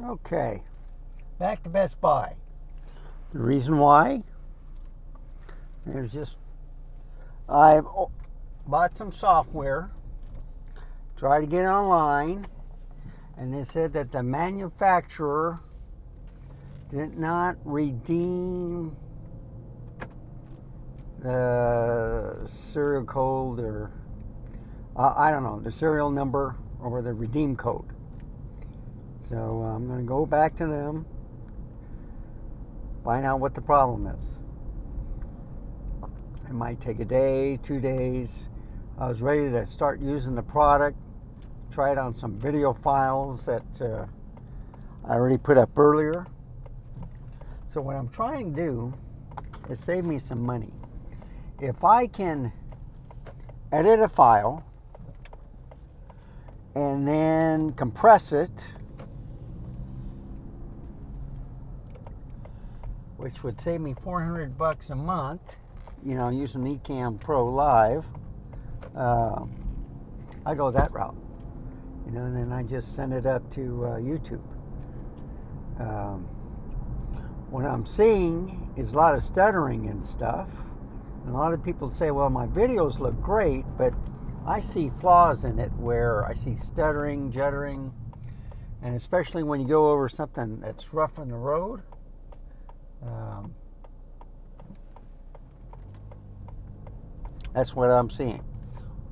Okay, back to Best Buy. The reason why, there's just, I've bought some software, tried to get online, and they said that the manufacturer did not redeem the serial code, or I don't know, the serial number or the redeem code. So I'm going to go back to them, find out what the problem is. It might take a day, 2 days. I was ready to start using the product, try it on some video files that I already put up earlier. So what I'm trying to do is save me some money. If I can edit a file and then compress it, which would save me $400 a month, using Ecamm Pro Live, I go that route, and then I just send it up to YouTube. What I'm seeing is a lot of stuttering and stuff, and a lot of people say, well, my videos look great, but I see flaws in it where I see stuttering, juddering, and especially when you go over something that's rough on the road. That's what I'm seeing.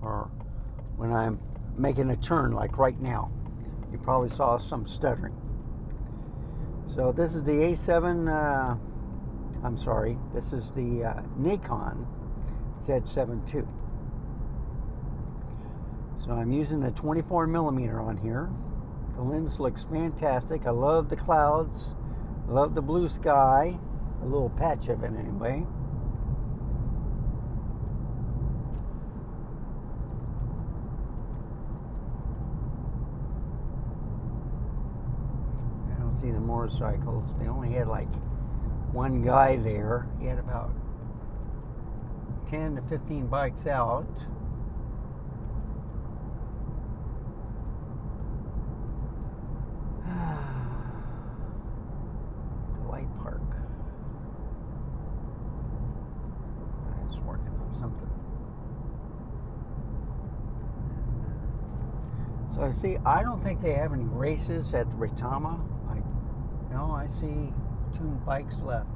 Or when I'm making a turn, like right now, you probably saw some stuttering. So this is the this is the Nikon Z7II. So I'm using the 24mm on here. The lens looks fantastic. I love the clouds. I love the blue sky. A little patch of it anyway. I don't see the motorcycles. They only had like one guy there. He had about 10 to 15 bikes out. The light park. It's working on something. So I see, I don't think they have any races at the Retama. I see 2 bikes left.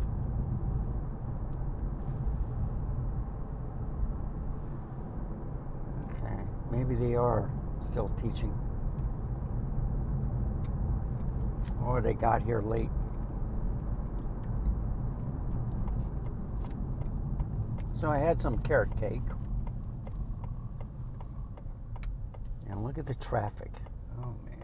Okay, maybe they are still teaching. Or they got here late. So I had some carrot cake. And look at the traffic. Oh man.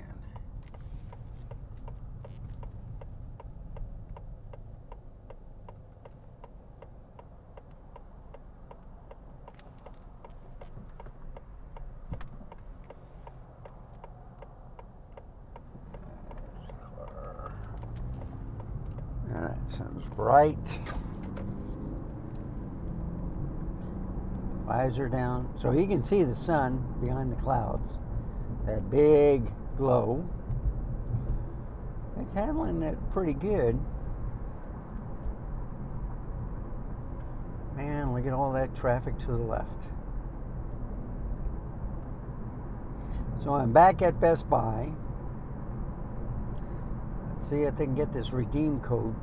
That sounds bright. Visor down, so you can see the sun behind the clouds. That big glow. It's handling it pretty good. Man, look at all that traffic to the left. So I'm back at Best Buy. Let's see if they can get this redeem code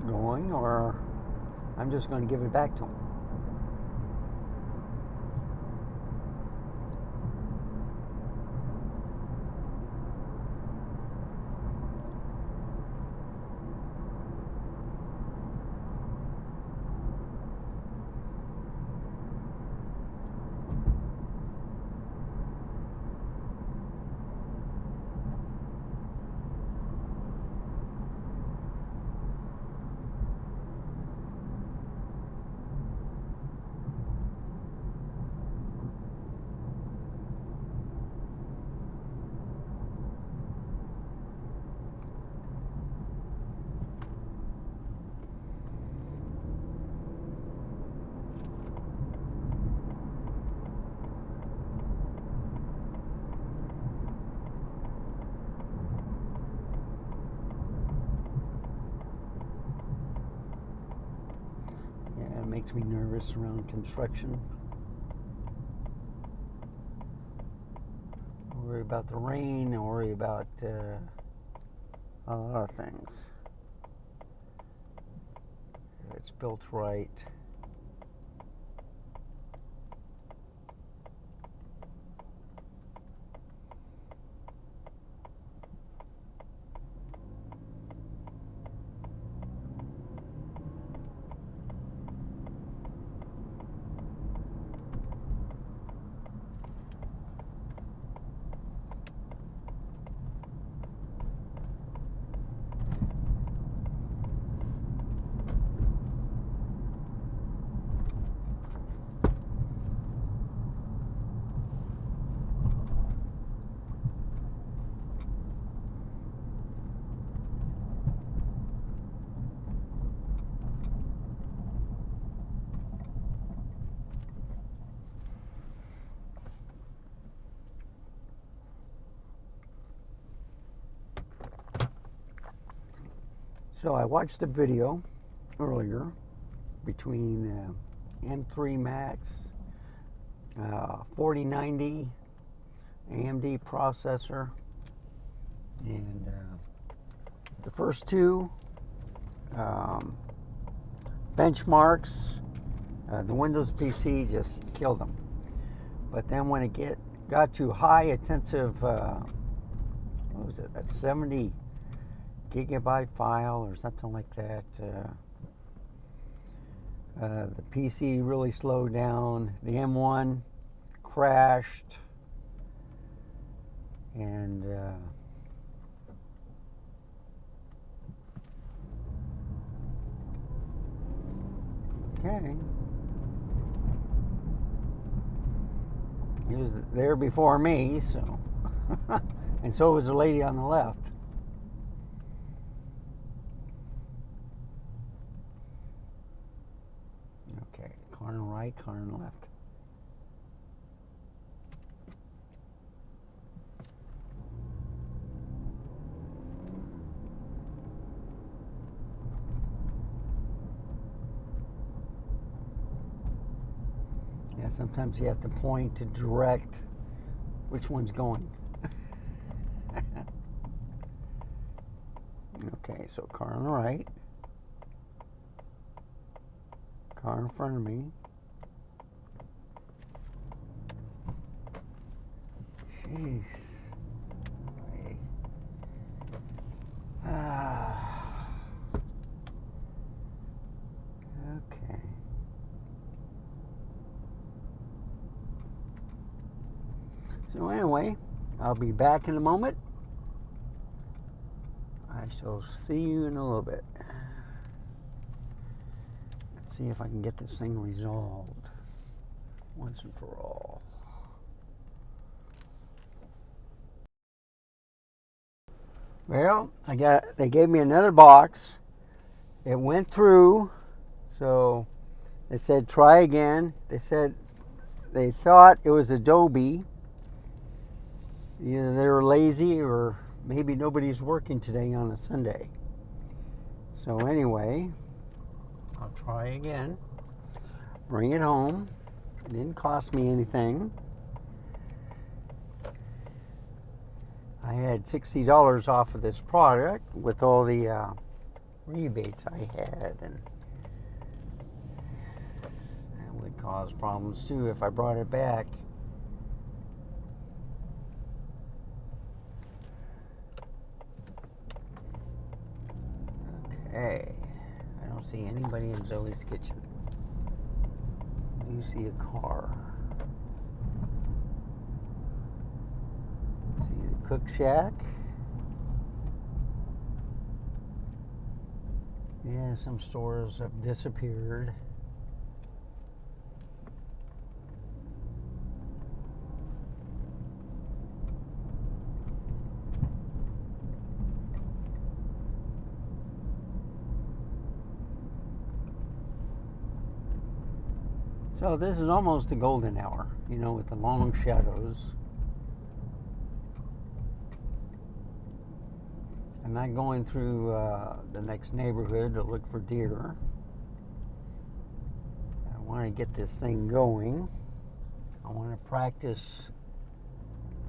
going, or I'm just going to give it back to them. makes me nervous around construction. I worry about the rain, I worry about a lot of things. If it's built right. So I watched a video earlier between M3 Max, 4090 AMD processor, and the first two benchmarks, the Windows PC just killed them. But then when it got to high intensive, what was it, a 70 gigabyte file or something like that, the PC really slowed down. The M1 crashed, and okay, he was there before me, so and so was the lady on the left. Okay, corner right, corner left. Yeah, sometimes you have to point to direct which one's going. Okay, so car on the right, car in front of me. Jeez. Okay. Okay. So anyway, I'll be back in a moment. I shall see you in a little bit. Let's see if I can get this thing resolved once and for all. Well, they gave me another box. It went through, so they said try again. They said they thought it was Adobe. Either they were lazy or maybe nobody's working today on a Sunday. So anyway, I'll try again. Bring it home. It didn't cost me anything. I had $60 off of this product with all the rebates I had, and that would cause problems too if I brought it back. Okay, I don't see anybody in Zoe's kitchen. I do see a car. See the cook shack. Yeah, some stores have disappeared. So this is almost the golden hour, you know, with the long shadows. I'm not going through the next neighborhood to look for deer. want to get this thing going. I want to practice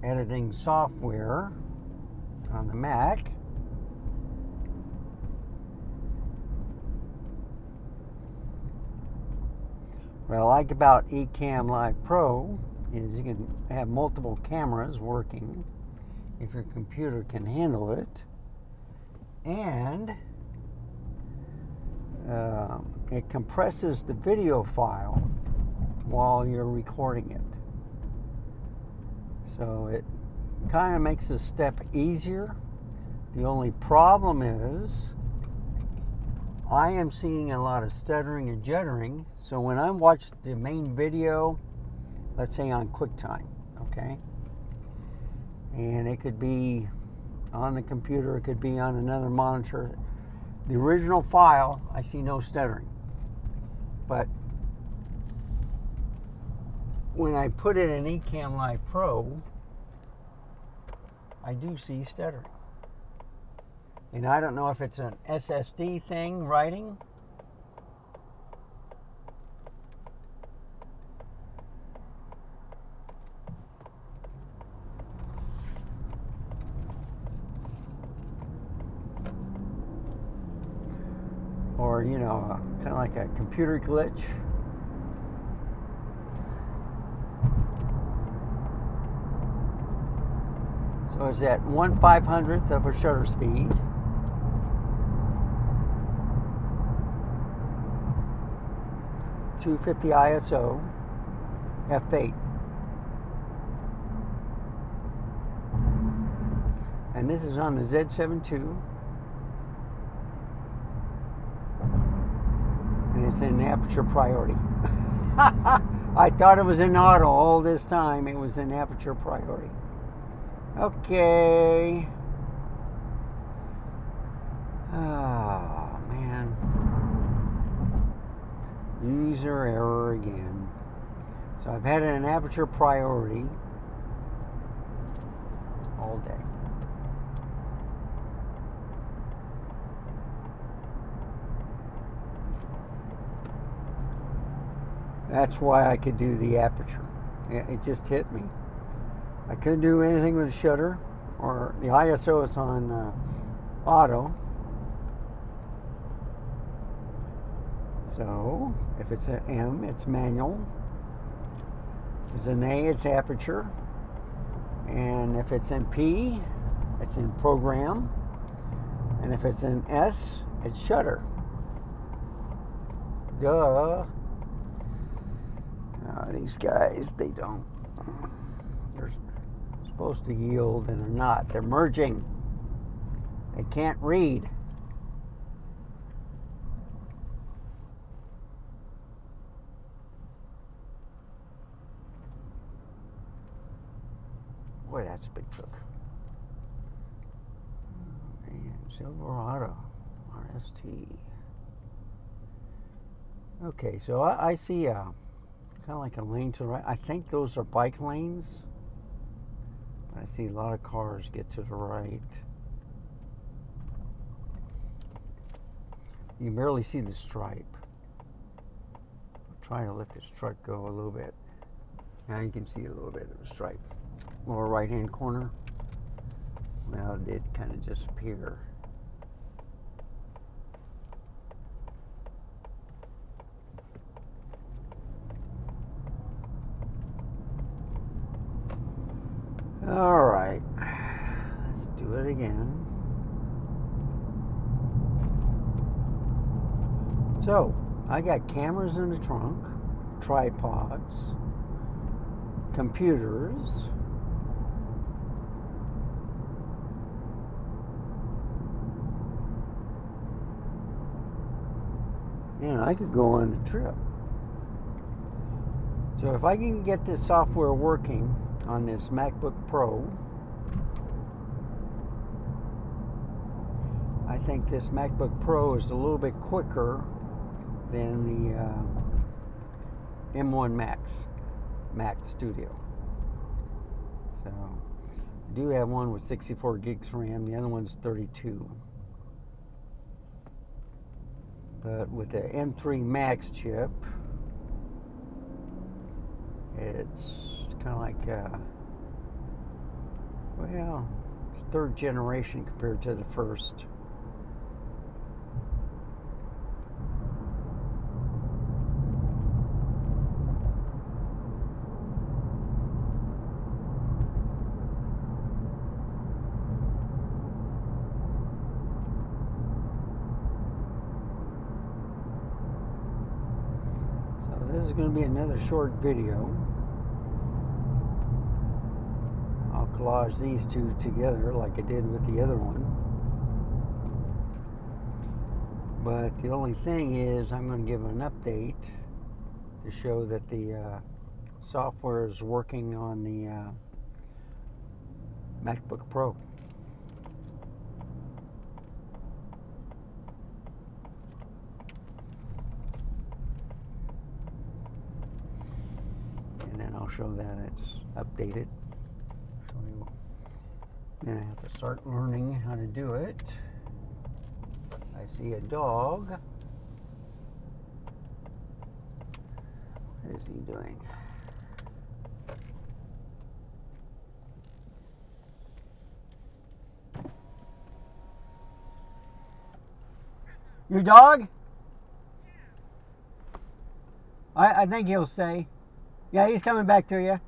editing software on the Mac. What I like about Ecamm Live Pro is you can have multiple cameras working if your computer can handle it, and it compresses the video file while you're recording it. So it kind of makes the step easier. The only problem is I am seeing a lot of stuttering and juddering. So when I watch the main video, let's say on QuickTime, okay? And it could be on the computer, it could be on another monitor. The original file, I see no stuttering. But when I put it in Ecamm Live Pro, I do see stuttering. And I don't know if it's an SSD thing writing, or, you know, kind of like a computer glitch. So it's at 1/500th of a shutter speed. .250 ISO, f8. And this is on the Z7II. And it's in aperture priority. I thought it was in auto all this time. It was in aperture priority. Okay. Oh, man. User error again. So I've had it in aperture priority all day. That's why I could do the aperture. It just hit me. I couldn't do anything with the shutter, or the ISO is on auto. So if it's an M, it's manual. If it's an A, it's aperture. And if it's in P, it's in program. And if it's in S, it's shutter. Duh. These guys, they don't. They're supposed to yield and they're not. They're merging. They can't read. Boy, that's a big truck. Man, Silverado RST. Okay, so I see kind of like a lane to the right. I think those are bike lanes. I see a lot of cars get to the right. You can barely see the stripe. I'll try to let this truck go a little bit. Now you can see a little bit of the stripe. Lower right hand corner. Well, it did kind of disappear. All right, let's do it again. So, I got cameras in the trunk, tripods, computers, and I could go on a trip. So if I can get this software working on this MacBook Pro, I think this MacBook Pro is a little bit quicker than the M1 Mac Studio. So I do have one with 64 gigs RAM, the other one's 32. But with the M3 Max chip, It's kind of like, well, it's third generation compared to the first. So this is going to be another short video. I'll collage these two together like I did with the other one. But the only thing is I'm going to give an update to show that the software is working on the MacBook Pro. And then I'll show that it's updated. So then I have to start learning how to do it. I see a dog. What is he doing? Your dog? I think he'll say. Yeah, he's coming back to you.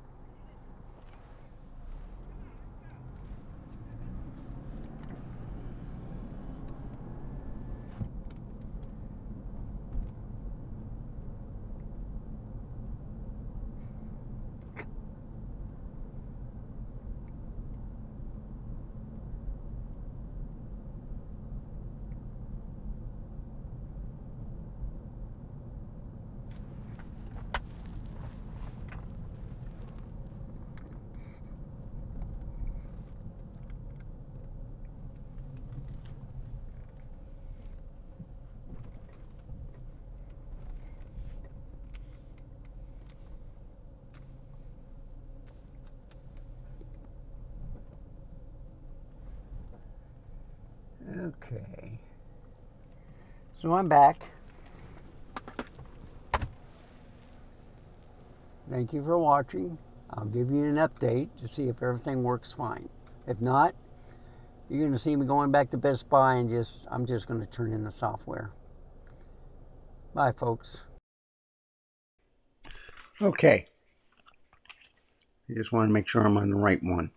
Okay. So I'm back. Thank you for watching. I'll give you an update to see if everything works fine. If not, you're going to see me going back to Best Buy and I'm just going to turn in the software. Bye, folks. Okay. I just want to make sure I'm on the right one.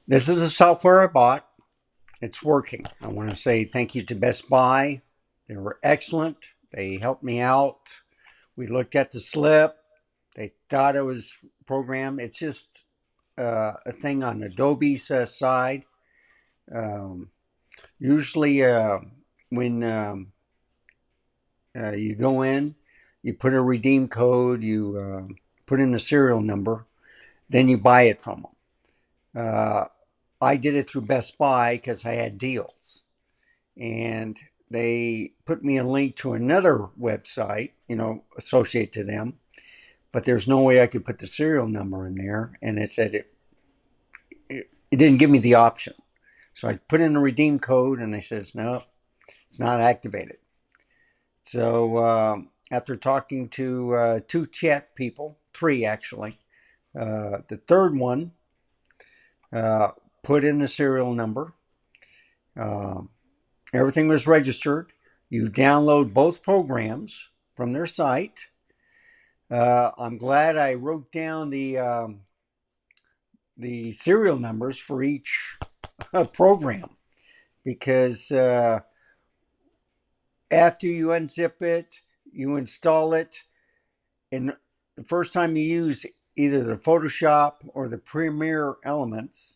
This is the software I bought. It's working. I want to say thank you to Best Buy. They were excellent. They helped me out. We looked at the slip. They thought it was programmed. It's just a thing on Adobe's side. Usually when you go in, you put a redeem code, you put in the serial number, then you buy it from them. I did it through Best Buy because I had deals. And they put me a link to another website, associated to them. But there's no way I could put the serial number in there. And it said it didn't give me the option. So I put in the redeem code and they says, no, it's not activated. So after talking to two chat people, three actually, the third one put in the serial number. Everything was registered. You download both programs from their site. I'm glad I wrote down the serial numbers for each program, because after you unzip it, you install it, and the first time you use either the Photoshop or the Premiere Elements,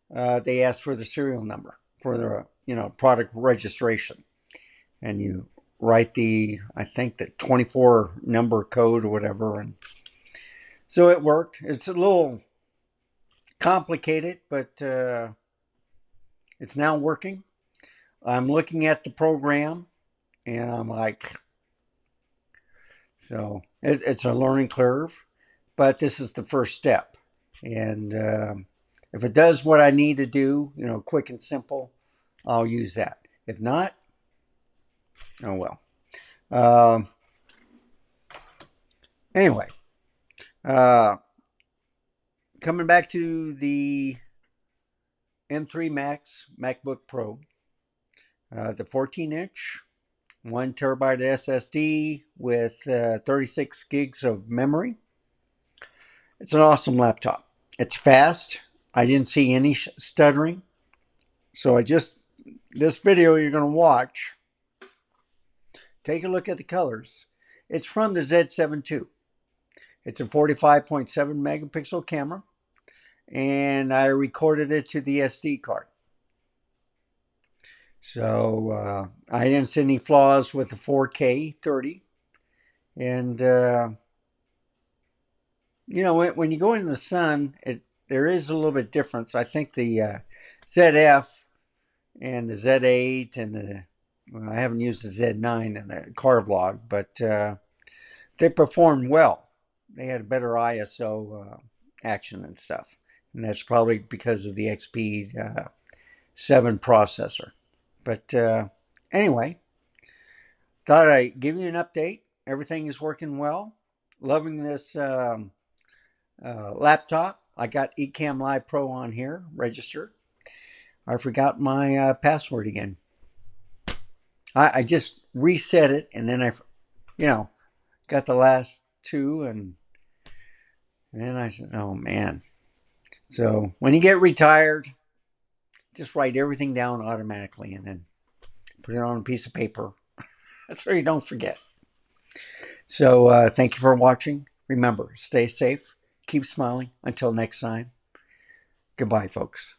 they ask for the serial number for the product registration, and you write I think the 24 number code or whatever, and so it worked. It's a little complicated, but it's now working. I'm looking at the program and I'm like, so it's a learning curve, but this is the first step. And if it does what I need to do, quick and simple, I'll use that. If not, oh well. Anyway, Uh, Coming back to the M3 Max MacBook Pro, the 14-inch, 1 TB SSD with 36 gigs of memory. It's an awesome laptop. It's fast. I didn't see any stuttering. So this video you're going to watch, take a look at the colors. It's from the Z7II. It's a 45.7 megapixel camera, and I recorded it to the SD card. So I didn't see any flaws with the 4K 30. And, when you go in the sun, there is a little bit difference. I think the ZF and the Z8 and I haven't used the Z9 in the car vlog, but they performed well. They had a better ISO action and stuff. And that's probably because of the XP7 processor. But anyway, thought I'd give you an update. Everything is working well. Loving this laptop. I got Ecamm Live Pro on here, registered. I forgot my password again. I just reset it, and then got the last two, and then I said, oh man. So when you get retired, just write everything down automatically and then put it on a piece of paper so you don't forget. So thank you for watching. Remember, stay safe, keep smiling. Until next time, goodbye, folks.